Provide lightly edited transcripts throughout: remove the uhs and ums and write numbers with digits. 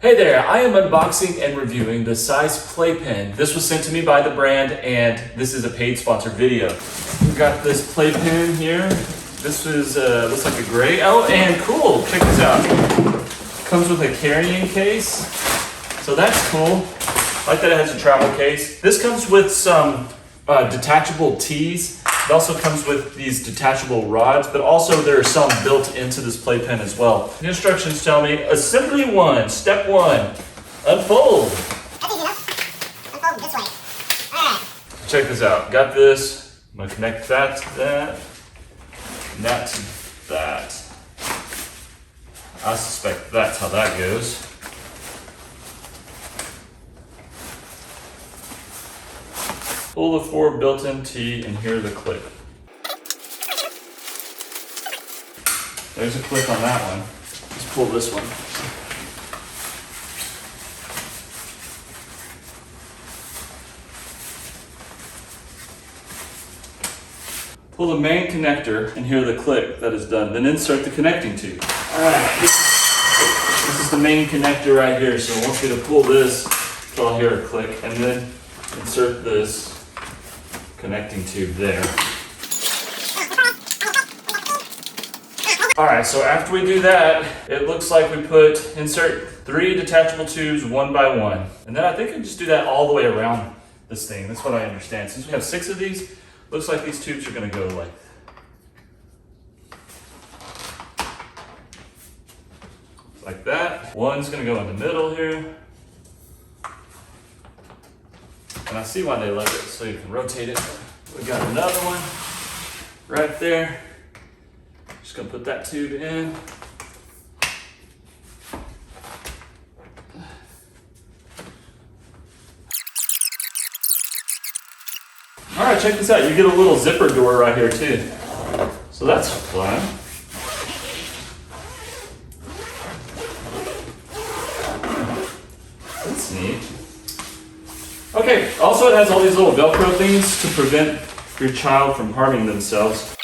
Hey there, I am unboxing and reviewing the SYCYH playpen. This was sent to me by the brand and this is a paid sponsored video. We've got this playpen here. This is, looks like a gray. Oh, and cool, check this out. Comes with a carrying case. So that's cool. I like that it has a travel case. This comes with some detachable tees. It also comes with these detachable rods, but also there are some built into this playpen as well. The instructions tell me, assembly 1, step 1, unfold. That's easy enough. Unfold this way. All right. Check this out. Got this. I'm gonna connect that to that, and that to that. I suspect that's how that goes. Pull the 4 built-in T, and here's a clip. There's a clip on that one. Let's pull this one. Pull the main connector, and hear the clip that is done. Then insert the connecting tube. All right, this is the main connector right here. So I want you to pull this until I hear a click, and then insert this connecting tube there. All right, so after we do that, it looks like we insert 3 detachable tubes 1 by 1. And then I think we just do that all the way around this thing. That's what I understand. Since we have 6 of these, looks like these tubes are gonna go like that. One's gonna go in the middle here. And I see why they left it, so you can rotate it. We got another one right there. Just gonna put that tube in. All right, check this out. You get a little zipper door right here too. So that's fun. That's neat. Okay, also it has all these little Velcro things to prevent your child from harming themselves.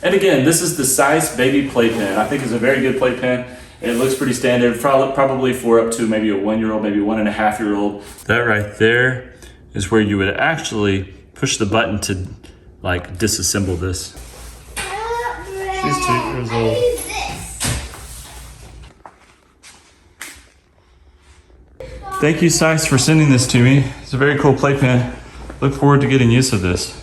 And again, this is the SYCYH baby playpen. I think it's a very good playpen. It looks pretty standard, probably for up to maybe a 1-year-old, maybe 1.5-year-old. That right there is where you would actually push the button to like disassemble this. She's 2 years old. Thank you, SYCYH, for sending this to me. It's a very cool playpen. Look forward to getting use of this.